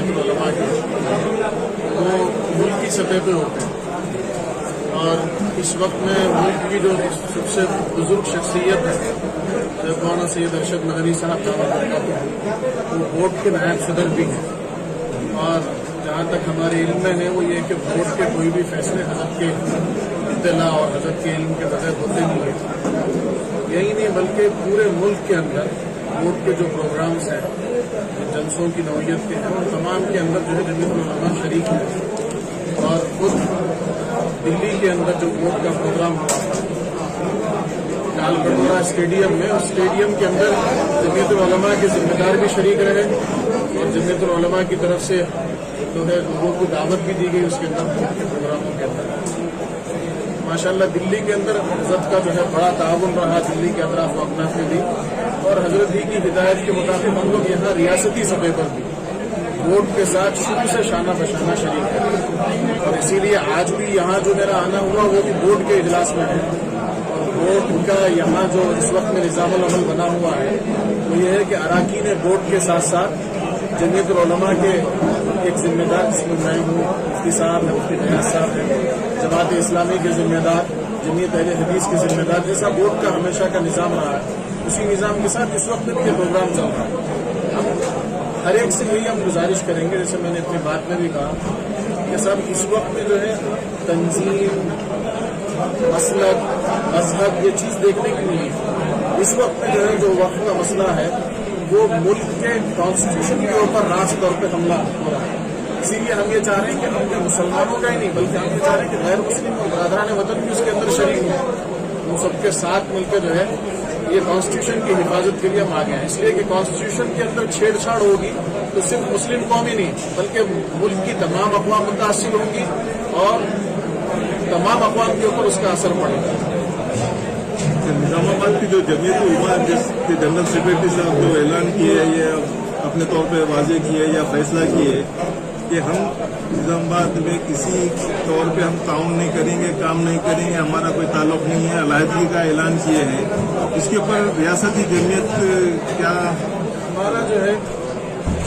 जमीयत उलमा के वो मुल्की सतह पे होते हैं और इस वक्त में मुल्क की जो सबसे बुजुर्ग शख्सियत है मौलाना सैयद अरशद मदनी साहब वो वोट के नायब सदर भी हैं और जहाँ तक हमारे इल्म में है वो ये कि वोट के कोई भी फैसले हज़रत के इत्तला और हज़रत के इल्म के बगैर होते नहीं है। यही नहीं बल्कि पूरे मुल्क के अंदर वोट के जो प्रोग्राम्स हैं जो जलसों की नौयत के हैं उन तमाम के अंदर जो है जमीयत उलमा शरीक है और खुद दिल्ली के अंदर जो वोट का प्रोग्राम हुआ लाल कटोरा स्टेडियम में उस स्टेडियम के अंदर जमीयत उलमा के जिम्मेदार भी शरीक रहे और जमीयत उलमा की तरफ से जो है लोगों को दावत भी दी गई उसके अंदर वोट के प्रोग्रामों के अंदर। माशाल्लाह दिल्ली के अंदर हज़रत का जो है बड़ा ताउन रहा दिल्ली के अतराफ वकनाफ में भी और हज़रत ही की हिदायत के मुताबिक हम लोग यहाँ रियासती सतह पर भी वोट के साथ शुरू से शाना बशाना शरीक है और इसीलिए आज भी यहाँ जो मेरा आना हुआ वो भी बोर्ड के इजलास में है और बोर्ड का यहाँ जो इस वक्त में निज़ामुल अमल बना हुआ है वो ये है कि अराकीन बोर्ड के साथ साथ जमीयत उलमा के एक जिम्मेदार जिसमें मैं हूँ मुफ्ती साहब है मुफ्ती नियाज़ साहब है जमात इस्लामी के जिम्मेदार जमीयत अहले हदीस के जिम्मेदार जैसा बोर्ड का हमेशा का निज़ाम रहा है उसी निज़ाम के साथ इस वक्त भी ये प्रोग्राम चल रहा है। हम हर एक से यही हम गुजारिश करेंगे जैसे मैंने अपनी बात में भी कहा कि सब इस वक्त में जो है तंजीम मसलक मजहब ये चीज़ देखने की नहीं है। इस वक्त में जो है जो वक्त का मसला है वो मुल्क के कॉन्स्टिट्यूशन के ऊपर राज तौर पर हमला हो रहा है। इसीलिए हम ये चाह रहे हैं कि हम जो मुसलमानों का ही नहीं बल्कि हम ये चाह रहे हैं कि गैर मुस्लिम और बरादरान वतन भी उसके अंदर शरीक हों उन सबके साथ मिलकर जो है ये कॉन्स्टिट्यूशन की हिफाजत के लिए हम आ गए हैं। इसलिए कि कॉन्स्टिट्यूशन के अंदर छेड़छाड़ होगी तो सिर्फ मुस्लिम कौम ही नहीं बल्कि मुल्क की तमाम अक़वाम मुतासिर होंगी और तमाम अक़वाम के ऊपर उसका असर पड़ेगा। निज़ामाबाद की जो जमीयत उलमा जिसके जनरल सेक्रेटरी साहब जो ऐलान किए ये अपने तौर पे वाजे किए या फैसला किए कि हम निज़ामाबाद में किसी तौर पे हम ताउन नहीं करेंगे काम नहीं करेंगे हमारा कोई ताल्लुक नहीं है अलहदगी का ऐलान किए हैं इसके ऊपर रियासती जमीयत क्या हमारा जो है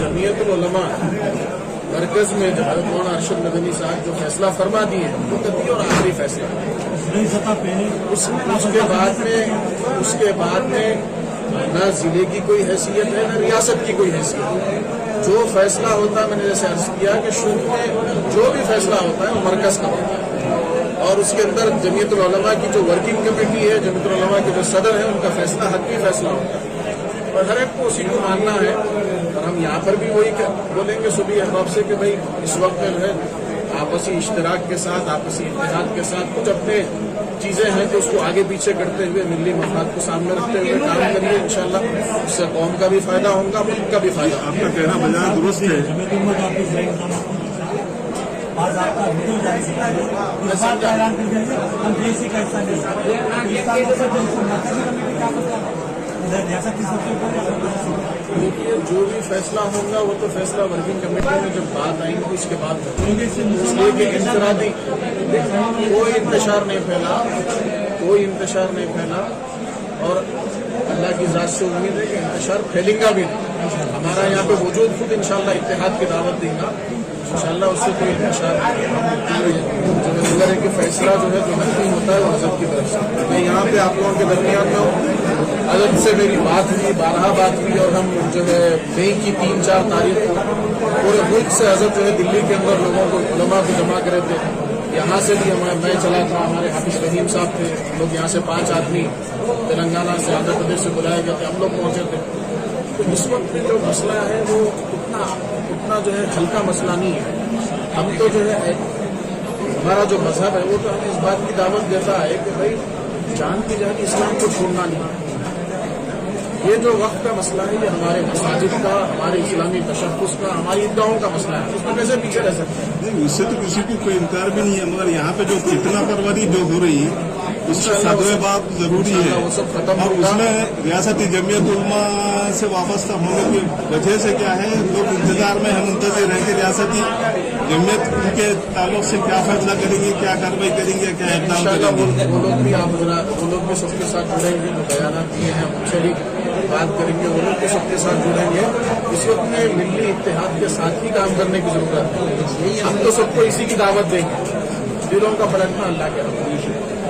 जमीयत उलमा मरकज में जब मौलाना अरशद मदनी साहब जो फैसला फरमा दिए वो कभी और आखिरी फैसला उसके बाद में न जिले की कोई हैसियत है न रियासत की कोई हैसियत है। जो फैसला होता है मैंने जैसे अर्ज किया कि शुरू में जो भी फैसला होता है वो मरकज का होता है और उसके अंदर जमीयत उलमा की जो वर्किंग कमेटी है जमीयत उलमा के जो सदर है उनका फैसला हक़ी फैसला होता है और हर एक को उसी को मानना है। और हम यहाँ पर भी वही बोलेंगे सुबह अहबाब से कि भाई इस वक्त में जो है आपसी इश्तराक के साथ आपसी इत्तेहाद के साथ कुछ अपने चीज़ें हैं कि उसको आगे पीछे करते हुए मिली मफाद को सामने रखते हुए काम करिए इंशाल्लाह उससे कौम का भी फायदा होगा मुल्क का भी फायदा। आपका कहना बजाय दुरुस्त है देखिए जो भी फैसला होगा वो तो फैसला वर्किंग कमेटी में जब बात आएंगी उसके बाद इसलिए कि इंफरादी कोई इंतशार नहीं फैला और अल्लाह की ज़ात से उम्मीद है कि इंतशार फैलेगा भी नहीं। हमारा यहाँ पे वजूद खुद इंशाल्लाह इत्तेहाद की दावत देगा इंशाल्लाह उससे कोई इंतशार जो है कि फैसला जो है जो नहीं होता है वो हज़रत की तरफ से। मैं यहाँ पे आप लोगों के दरमियान में हूँ हज़रत से मेरी बात हुई 12 बात हुई और हम जो है मई की 3-4 तारीख को पूरे मुल्क से हज़रत जो है दिल्ली के अंदर लोगों को उलमा को जमा करे थे। यहाँ से भी मैं चला था हमारे हाफिज रहीम साहब थे लोग यहाँ से 5 आदमी तेलंगाना से आंध्र प्रदेश से बुलाए गए थे हम लोग पहुँचे थे। तो इस वक्त में जो मसला है वो उतना जो है हल्का मसला नहीं है। हम तो जो है हमारा जो मजहब है वो तो हमें इस बात की दावत देता है कि भाई जान की जान इस्लाम को छोड़ना नहीं। ये जो वक्त का मसला है ये हमारे मसाजिद का हमारे इस्लामी तशख़्ख़ुस का हमारी ईदगाहों का मसला है उसमें कैसे पीछे रह सकते हैं। नहीं उससे तो किसी को कोई इनकार भी नहीं है मगर यहाँ पे जो फितना परवरी जो हो रही है उसका सदवे बात जरूरी है वो सब खत्म और उसमें रियासती जमीयत उलमा से वाबस्ता होने की वजह से क्या है लोग इंतजार में हम मुंतज़िर हैं कि रियासती जमीयत उनके ताल्लुक से क्या फैसला करेगी क्या कार्रवाई करेंगे क्या इक़दाम करेंगे। वो लोग भी सबके साथ जुड़ेंगे जो बयान दिए हैं उनसे भी बात करेंगे, वो लोग तो सबके साथ जुड़ेंगे। इस वक्त में मिली इत्तेहाद के साथ ही काम करने की जरूरत है। हम तो सबको इसी की दावत देंगे, दिलों का पलटना अल्लाह के हाथ में।